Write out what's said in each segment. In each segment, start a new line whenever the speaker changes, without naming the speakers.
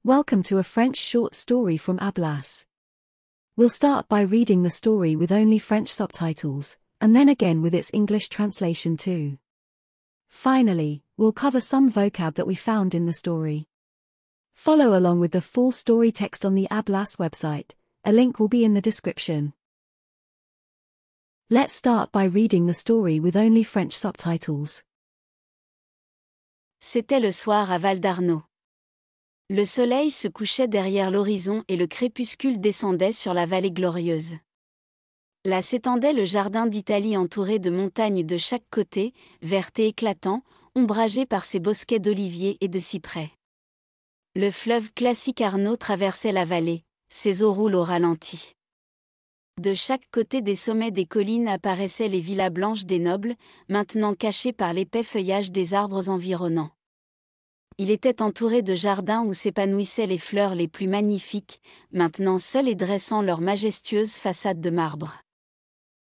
Welcome to a French short story from Ablas. We'll start by reading the story with only French subtitles, and then again with its English translation too. Finally, we'll cover some vocab that we found in the story. Follow along with the full story text on the Ablas website. A link will be in the description. Let's start by reading the story with only French subtitles.
C'était le soir à Val d'Arnaud. Le soleil se couchait derrière l'horizon et le crépuscule descendait sur la vallée glorieuse. Là s'étendait le jardin d'Italie entouré de montagnes de chaque côté, vertes et éclatants, ombragés par ses bosquets d'oliviers et de cyprès. Le fleuve classique Arno traversait la vallée, ses eaux roulent au ralenti. De chaque côté des sommets des collines apparaissaient les villas blanches des nobles, maintenant cachées par l'épais feuillage des arbres environnants. Il était entouré de jardins où s'épanouissaient les fleurs les plus magnifiques, maintenant seules et dressant leurs majestueuses façades de marbre.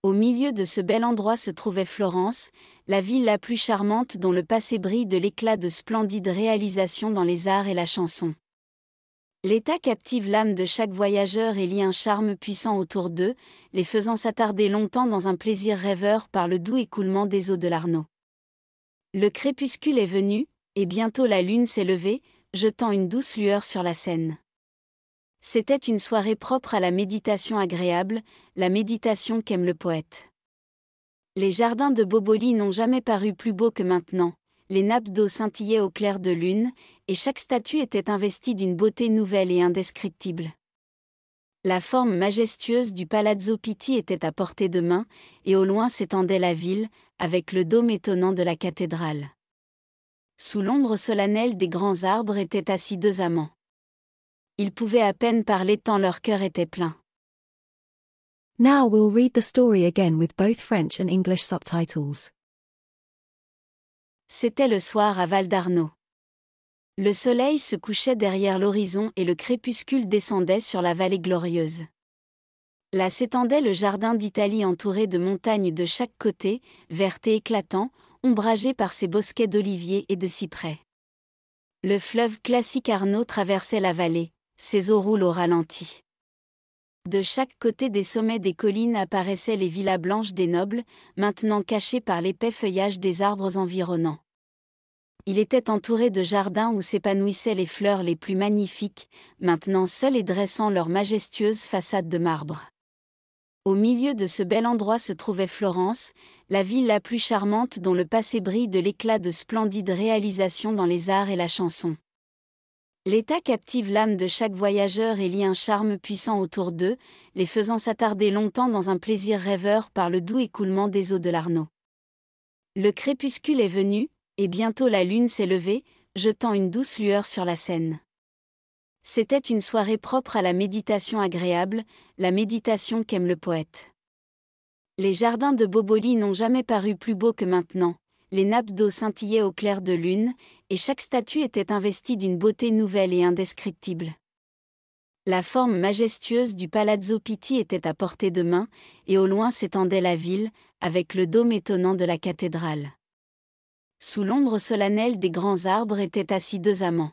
Au milieu de ce bel endroit se trouvait Florence, la ville la plus charmante dont le passé brille de l'éclat de splendides réalisations dans les arts et la chanson. L'État captive l'âme de chaque voyageur et lie un charme puissant autour d'eux, les faisant s'attarder longtemps dans un plaisir rêveur par le doux écoulement des eaux de l'Arno. Le crépuscule est venu, et bientôt la lune s'est levée, jetant une douce lueur sur la Seine. C'était une soirée propre à la méditation agréable, la méditation qu'aime le poète. Les jardins de Boboli n'ont jamais paru plus beaux que maintenant, les nappes d'eau scintillaient au clair de lune, et chaque statue était investie d'une beauté nouvelle et indescriptible. La forme majestueuse du Palazzo Pitti était à portée de main, et au loin s'étendait la ville, avec le dôme étonnant de la cathédrale. Sous l'ombre solennelle des grands arbres étaient assis deux amants. Ils pouvaient à peine parler tant leur cœur était plein.
Now we'll read the story again with both French and English subtitles.
C'était le soir à Val d'Arnaud. Le soleil se couchait derrière l'horizon et le crépuscule descendait sur la vallée glorieuse. Là s'étendait le jardin d'Italie entouré de montagnes de chaque côté, vertes et éclatants, ombragés par ses bosquets d'oliviers et de cyprès. Le fleuve classique Arno traversait la vallée, ses eaux roulent au ralenti. De chaque côté des sommets des collines apparaissaient les villas blanches des nobles, maintenant cachées par l'épais feuillage des arbres environnants. Il était entouré de jardins où s'épanouissaient les fleurs les plus magnifiques, maintenant seules et dressant leurs majestueuses façades de marbre. Au milieu de ce bel endroit se trouvait Florence, la ville la plus charmante dont le passé brille de l'éclat de splendides réalisations dans les arts et la chanson. L'État captive l'âme de chaque voyageur et lie un charme puissant autour d'eux, les faisant s'attarder longtemps dans un plaisir rêveur par le doux écoulement des eaux de l'Arno. Le crépuscule est venu, et bientôt la lune s'est levée, jetant une douce lueur sur la Seine. C'était une soirée propre à la méditation agréable, la méditation qu'aime le poète. Les jardins de Boboli n'ont jamais paru plus beaux que maintenant, les nappes d'eau scintillaient au clair de lune, et chaque statue était investie d'une beauté nouvelle et indescriptible. La forme majestueuse du Palazzo Pitti était à portée de main, et au loin s'étendait la ville, avec le dôme étonnant de la cathédrale. Sous l'ombre solennelle des grands arbres étaient assis deux amants.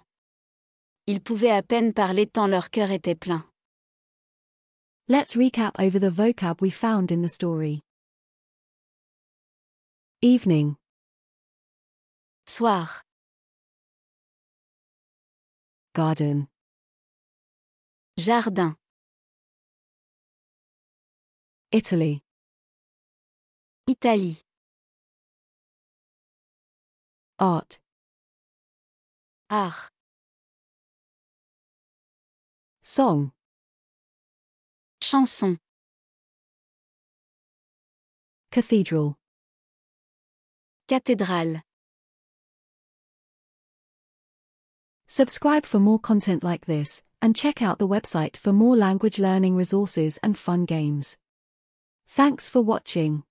Ils pouvaient à peine parler tant leur cœur était plein.
Let's recap over the vocab we found in the story. Evening,
Soir,
garden,
jardin,
Italy,
Italie,
art,
art,
song,
chanson,
cathedral.
cathédrale.
Subscribe for more content like this, and check out the website for more language learning resources and fun games. Thanks for watching.